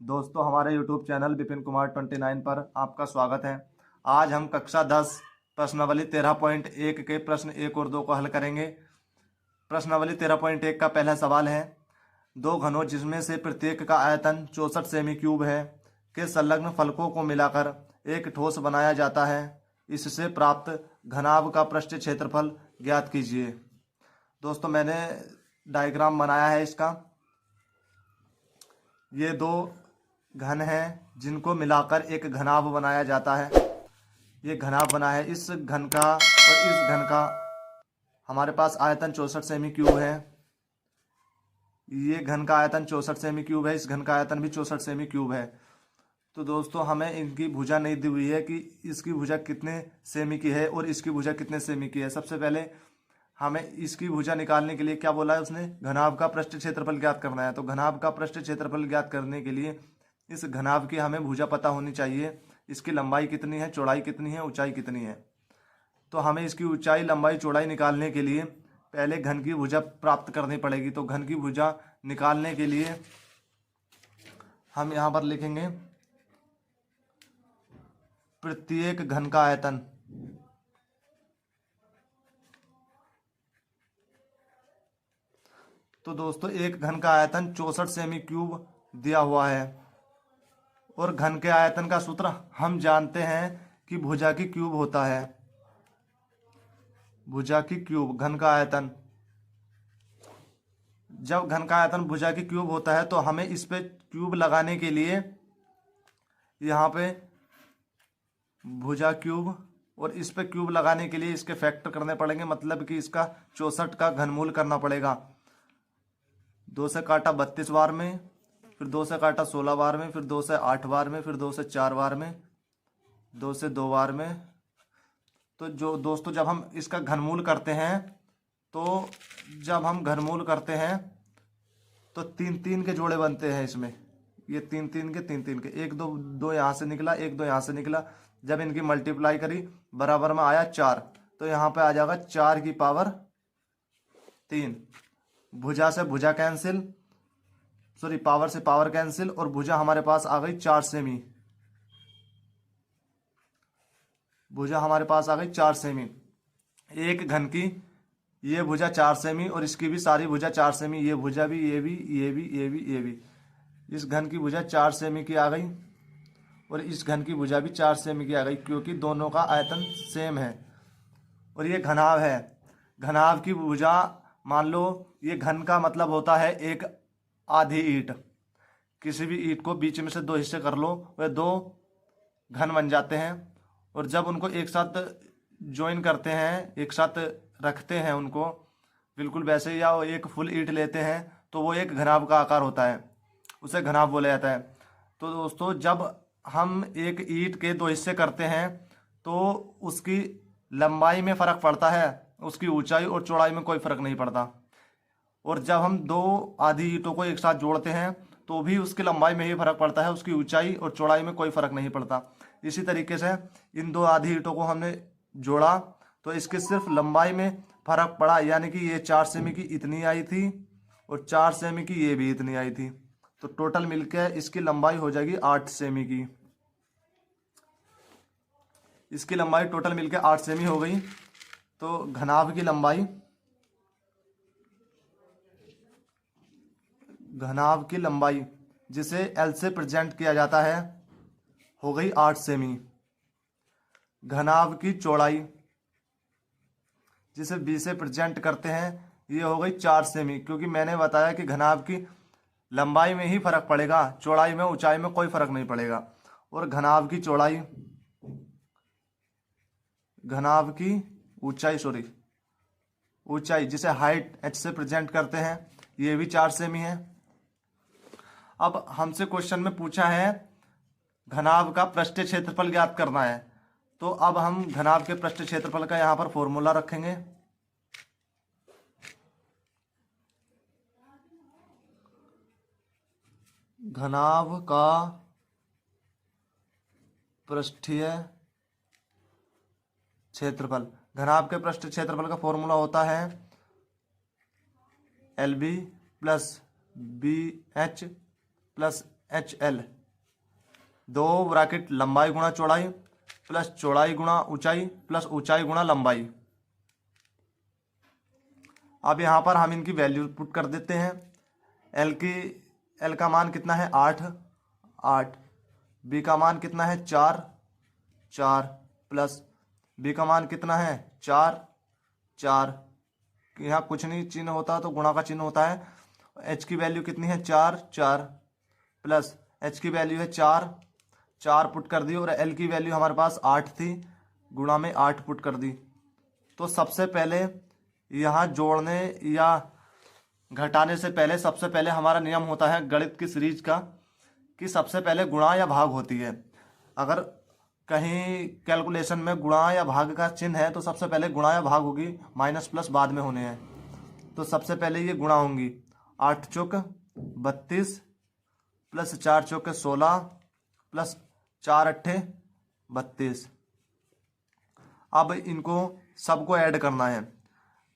दोस्तों, हमारे YouTube channel Vipin Kumar 29 पर आपका स्वागत है। आज हम कक्षा 10 प्रश्नावली 13.1 के प्रश्न 1 और 2 को हल करेंगे। प्रश्नावली 13.1 का पहला सवाल है, दो घनों जिसमें से प्रत्येक का आयतन 64 सेमी क्यूब है के संलग्न फलकों को मिलाकर एक ठोस बनाया जाता है। इससे प्राप्त घनाभ का पृष्ठ क्षेत्रफल ज्ञात कीजिए। दोस्तों, मैंने डायग्राम बनाया है इसका। ये दो घन हैं जिनको मिलाकर एक घनाभ बनाया जाता है। ये घनाभ बना है। इस घन का और इस घन का हमारे पास आयतन 64 सेमी क्यूब है। ये घन का आयतन 64 सेमी क्यूब है, इस घन का आयतन भी 64 सेमी क्यूब है। तो दोस्तों, हमें इनकी भुजा नहीं दी हुई है कि इसकी भुजा कितने सेमी की है और इसकी भुजा कितने सेमी की है। सबसे पहले हमें इसकी भुजा निकालने के लिए क्या बोला है उसने, घनाभ का पृष्ठ क्षेत्रफल ज्ञात करना है। तो घनाभ का पृष्ठ क्षेत्रफल ज्ञात करने के लिए इस घनाभ की हमें भुजा पता होनी चाहिए। इसकी लंबाई कितनी है, चौड़ाई कितनी है, ऊंचाई कितनी है। तो हमें इसकी ऊंचाई, लंबाई, चौड़ाई निकालने के लिए पहले घन की भुजा प्राप्त करनी पड़ेगी। तो घन की भुजा निकालने के लिए हम यहाँ पर लिखेंगे प्रत्येक घन का आयतन। तो दोस्तों, एक घन का आयतन 64 सेमी क्यूब दिया हुआ है और घन के आयतन का सूत्र हम जानते हैं कि भुजा की क्यूब होता है। भुजा की क्यूब, घन का आयतन। जब घन का आयतन भुजा की क्यूब होता है तो हमें इस पे क्यूब लगाने के लिए यहाँ पे भुजा क्यूब और इस पे क्यूब लगाने के लिए इसके फैक्टर करने पड़ेंगे। मतलब कि इसका 64 का घनमूल करना पड़ेगा। 2 से काटा 32 बार में, फिर 2 से काटा 16 बार में, फिर 2 से 8 बार में, फिर 2 से 4 बार में, 2 से 2 बार में। तो जो दोस्तों, जब हम इसका घनमूल करते हैं तो जब हम घनमूल करते हैं तो 3 3 के जोड़े बनते हैं इसमें। ये 3 3 के 3 3 के, एक दो दो यहाँ से निकला, एक दो यहाँ से निकला। जब इनकी मल्टीप्लाई करी बराबर में आया 4, तो यहाँ पे आ जाएगा 4 की पावर 3। भुजा से भुजा कैंसिल, सॉरी पावर से पावर कैंसिल, और भुजा हमारे पास आ गई 4 सेमी। भुजा हमारे पास आ गई 4 सेमी। एक घन की ये भुजा 4 सेमी और इसकी भी सारी भुजा 4 सेमी। ये भुजा भी, ये भी, ये भी, ये भी, ये भी। इस घन की भुजा 4 सेमी की आ गई और इस घन की भुजा भी 4 सेमी की आ गई, क्योंकि दोनों का आयतन सेम है। और ये घनाभ है। घनाभ की भुजा, मान लो ये घन का मतलब होता है एक आधी ईंट। किसी भी ईंट को बीच में से 2 हिस्से कर लो, वह 2 घन बन जाते हैं। और जब उनको एक साथ ज्वाइन करते हैं, एक साथ रखते हैं उनको बिल्कुल वैसे, या एक फुल ईंट लेते हैं, तो वो एक घनाभ का आकार होता है, उसे घनाभ बोला जाता है। तो दोस्तों, जब हम एक ईंट के 2 हिस्से करते हैं तो उसकी लंबाई में फ़र्क पड़ता है, उसकी ऊंचाई और चौड़ाई में कोई फ़र्क नहीं पड़ता। और जब हम 2 आधी ईंटों को एक साथ जोड़ते हैं तो भी उसकी लंबाई में ही फ़र्क पड़ता है, उसकी ऊंचाई और चौड़ाई में कोई फ़र्क नहीं पड़ता। इसी तरीके से इन 2 आधी ईंटों को हमने जोड़ा तो इसके सिर्फ लंबाई में फ़र्क पड़ा, यानी कि ये 4 सेमी की इतनी आई थी और 4 सेमी की ये भी इतनी आई थी। तो टोटल मिलकर इसकी लंबाई हो जाएगी 8 सेमी की। इसकी लंबाई टोटल मिलकर 8 सेमी हो गई। तो घनाभ की लंबाई, घनाभ की लंबाई जिसे एल से प्रेजेंट किया जाता है हो गई 8 सेमी। घनाभ की चौड़ाई जिसे बी से प्रेजेंट करते हैं ये हो गई 4 सेमी, क्योंकि मैंने बताया कि घनाभ की लंबाई में ही फर्क पड़ेगा, चौड़ाई में, ऊंचाई में कोई फर्क नहीं पड़ेगा। और घनाभ की चौड़ाई, घनाभ की ऊंचाई, सॉरी ऊंचाई जिसे हाइट एच से प्रेजेंट करते हैं, ये भी 4 सेमी है। अब हमसे क्वेश्चन में पूछा है घनाभ का पृष्ठीय क्षेत्रफल ज्ञात करना है। तो अब हम घनाभ के पृष्ठीय क्षेत्रफल का यहाँ पर फॉर्मूला रखेंगे। घनाभ का पृष्ठीय क्षेत्रफल, घनाभ के पृष्ठीय क्षेत्रफल का फॉर्मूला होता है LB + BH + HL, 2 ब्रैकेट लंबाई गुणा चौड़ाई प्लस चौड़ाई गुणा ऊंचाई प्लस ऊंचाई गुणा लंबाई। अब यहाँ पर हम इनकी वैल्यू पुट कर देते हैं। एल का मान कितना है 8, बी का मान कितना है 4 प्लस बी का मान कितना है 4। यहाँ कुछ नहीं चिन्ह होता तो गुणा का चिन्ह होता है। एच की वैल्यू कितनी है 4 प्लस एच की वैल्यू है 4 पुट कर दी और एल की वैल्यू हमारे पास 8 थी, गुणा में 8 पुट कर दी। तो सबसे पहले यहाँ जोड़ने या घटाने से पहले सबसे पहले हमारा नियम होता है गणित की सीरीज का कि सबसे पहले गुणा या भाग होती है। अगर कहीं कैलकुलेशन में गुणा या भाग का चिन्ह है तो सबसे पहले गुणा या भाग होगी, माइनस प्लस बाद में होने हैं। तो सबसे पहले ये गुणा होंगी, 8 चौक 32 प्लस 4 चौक 16 प्लस 4 अट्ठे 32। अब इनको सबको ऐड करना है,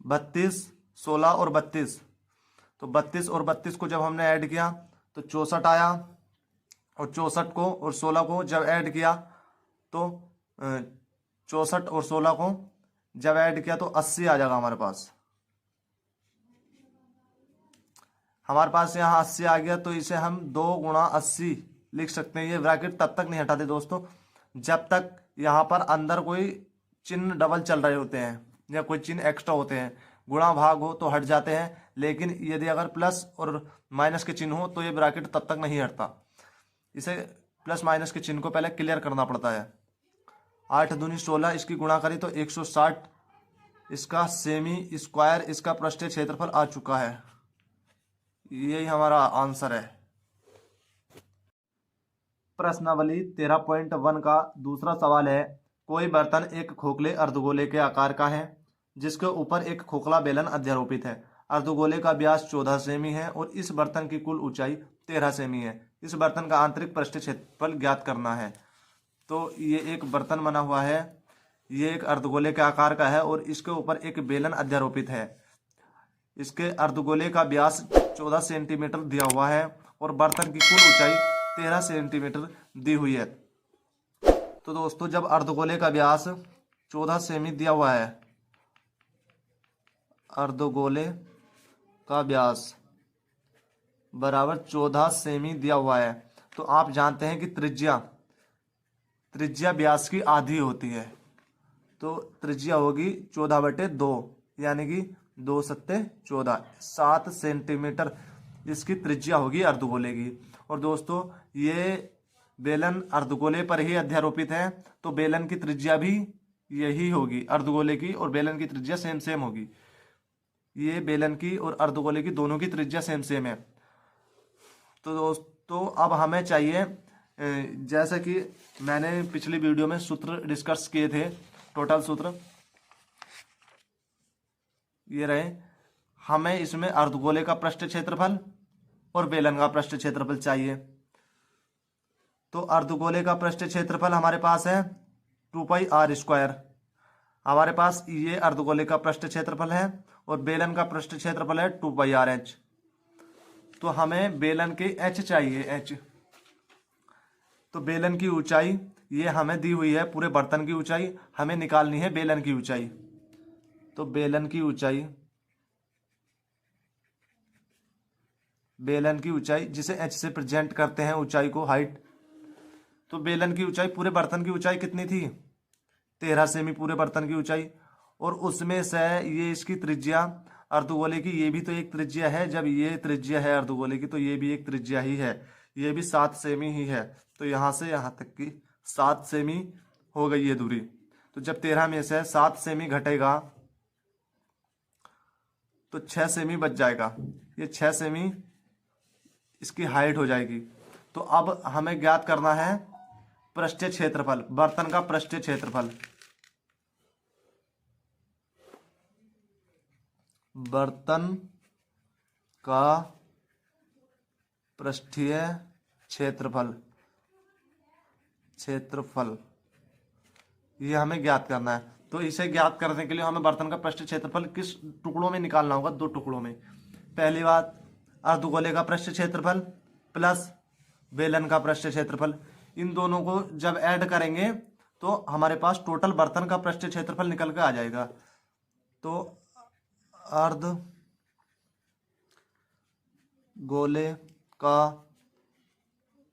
32 16 और 32। तो 32 और 32 को जब हमने ऐड किया तो 64 आया, और 64 को और 16 को जब ऐड किया तो 64 और 16 को जब ऐड किया तो 80 आ जाएगा हमारे पास। यहाँ 80 आ गया तो इसे हम 2 गुणा 80 लिख सकते हैं। ये ब्रैकेट तब तक नहीं हटाते दोस्तों जब तक यहाँ पर अंदर कोई चिन्ह डबल चल रहे होते हैं या कोई चिन्ह एक्स्ट्रा होते हैं। गुणा भाग हो तो हट जाते हैं, लेकिन यदि अगर प्लस और माइनस के चिन्ह हो तो ये ब्रैकेट तब तक नहीं हटता। इसे प्लस माइनस के चिन्ह को पहले क्लियर करना पड़ता है। 8 दूनी 16, इसकी गुणा करी तो 160, इसका सेमी स्क्वायर इसका पृष्ठीय क्षेत्रफल आ चुका है। यही हमारा आंसर है। प्रश्नावली 13.1 का दूसरा सवाल है, कोई बर्तन एक खोखले अर्धगोले के आकार का है जिसके ऊपर एक खोखला बेलन अध्यारोपित है। अर्धगोले का व्यास 14 सेमी है और इस बर्तन की कुल ऊंचाई 13 सेमी है। इस बर्तन का आंतरिक पृष्ठीय क्षेत्रफल ज्ञात करना है। तो ये एक बर्तन बना हुआ है, ये एक अर्धगोले के आकार का है और इसके ऊपर एक बेलन अध्यारोपित है। इसके अर्धगोले का व्यास 14 सेंटीमीटर दिया हुआ है और बर्तन की कुल ऊंचाई 13 सेंटीमीटर दी हुई है। तो दोस्तों जब अर्धगोले का व्यास 14 सेमी दिया हुआ है, अर्धगोले का व्यास बराबर 14 सेमी दिया हुआ है, तो आप जानते हैं कि त्रिज्या व्यास की आधी होती है। तो त्रिज्या होगी 14/2 यानी कि 2 सत्ते 14, 7 सेंटीमीटर इसकी त्रिज्या होगी अर्धगोले की। और दोस्तों ये बेलन अर्धगोले पर ही अध्यारोपित है तो बेलन की त्रिज्या भी यही होगी, अर्धगोले की और बेलन की त्रिज्या सेम होगी। ये बेलन की और अर्धगोले की दोनों की त्रिज्या सेम है। तो दोस्तों अब हमें चाहिए, जैसे कि मैंने पिछली वीडियो में सूत्र डिस्कस किए थे, टोटल सूत्र ये रहे। हमें इसमें अर्धगोले का पृष्ठ क्षेत्रफल और बेलन का पृष्ठ क्षेत्रफल चाहिए। तो अर्धगोले का पृष्ठ क्षेत्रफल हमारे पास है 2πr²। हमारे पास ये अर्धगोले का पृष्ठ क्षेत्रफल है और बेलन का पृष्ठ क्षेत्रफल है 2πrh। तो हमें बेलन के h चाहिए, h। तो बेलन की ऊंचाई ये हमें दी हुई है, पूरे बर्तन की ऊंचाई हमें निकालनी है बेलन की ऊंचाई। तो बेलन की ऊंचाई जिसे h से प्रेजेंट करते हैं ऊंचाई को, हाइट। तो बेलन की ऊंचाई, पूरे बर्तन की ऊंचाई कितनी थी 13 सेमी पूरे बर्तन की ऊंचाई, और उसमें से ये इसकी त्रिज्या अर्धगोले की, ये भी तो एक त्रिज्या है। जब ये त्रिज्या है अर्धगोले की तो ये भी एक त्रिज्या ही है, ये भी 7 सेमी ही है। तो यहाँ से यहाँ तक की 7 सेमी हो गई ये दूरी। तो जब 13 में से 7 सेमी घटेगा तो 6 सेमी बच जाएगा, ये 6 सेमी इसकी हाइट हो जाएगी। तो अब हमें ज्ञात करना है पृष्ठीय क्षेत्रफल, बर्तन का पृष्ठीय क्षेत्रफल। बर्तन का पृष्ठीय क्षेत्रफल ये हमें ज्ञात करना है। तो इसे ज्ञात करने के लिए हमें बर्तन का पृष्ठीय क्षेत्रफल किस टुकड़ों में निकालना होगा, 2 टुकड़ों में। पहली बात अर्धगोले का पृष्ठीय क्षेत्रफल प्लस बेलन का पृष्ठ क्षेत्रफल। इन दोनों को जब ऐड करेंगे तो हमारे पास टोटल बर्तन का पृष्ठ क्षेत्रफल निकल के आ जाएगा। तो अर्ध गोले का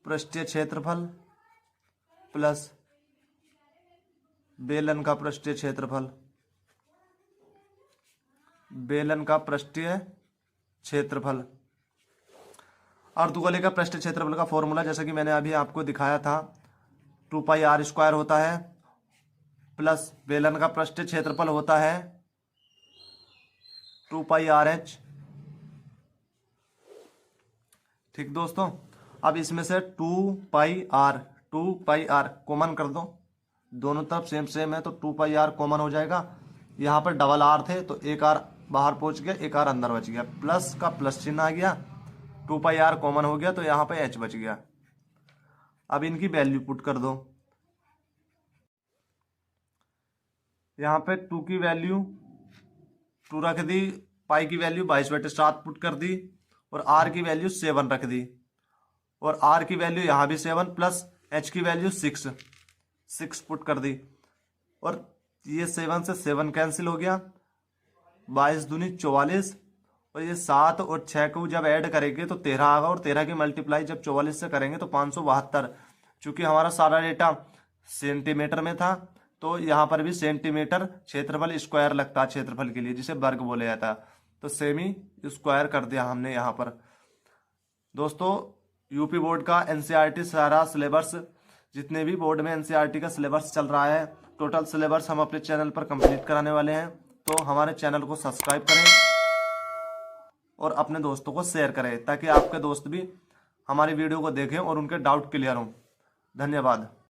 पृष्ठीय क्षेत्रफल प्लस बेलन का पृष्ठीय क्षेत्रफल, बेलन का पृष्ठीय क्षेत्रफल। अर्धगोले का पृष्ठीय क्षेत्रफल का फॉर्मूला जैसा कि मैंने अभी आपको दिखाया था 2πr² होता है प्लस बेलन का पृष्ठीय क्षेत्रफल होता है 2πrh। ठीक दोस्तों, अब इसमें से 2πr कॉमन कर दो, दोनों तरफ सेम सेम है तो 2πr कॉमन हो जाएगा। यहाँ पर डबल आर थे तो एक आर बाहर पहुंच गया, एक आर अंदर बच गया, प्लस का प्लस चिन्ह आ गया, 2πr कॉमन हो गया तो यहाँ पे h बच गया। अब इनकी वैल्यू पुट कर दो। यहाँ पे 2 की वैल्यू 2 रख दी, पाई की वैल्यू 22/7 पुट कर दी और r की वैल्यू 7 रख दी और r की वैल्यू यहाँ भी 7 प्लस h की वैल्यू 6 पुट कर दी और ये 7 से 7 कैंसिल हो गया, 22 दूनी 44 और ये 7 और 6 को जब ऐड करेंगे तो 13 आएगा और 13 की मल्टीप्लाई जब 44 से करेंगे तो 572। चूंकि हमारा सारा डेटा सेंटीमीटर में था तो यहाँ पर भी सेंटीमीटर क्षेत्रफल स्क्वायर लगता है क्षेत्रफल के लिए, जिसे वर्ग बोला जाता है, तो सेमी स्क्वायर कर दिया हमने यहाँ पर। दोस्तों यूपी बोर्ड का एनसीईआरटी सारा सिलेबस, जितने भी बोर्ड में एनसीईआरटी का सिलेबस चल रहा है, टोटल सिलेबस हम अपने चैनल पर कंप्लीट कराने वाले हैं। तो हमारे चैनल को सब्सक्राइब करें और अपने दोस्तों को शेयर करें ताकि आपके दोस्त भी हमारी वीडियो को देखें और उनके डाउट क्लियर हों। धन्यवाद।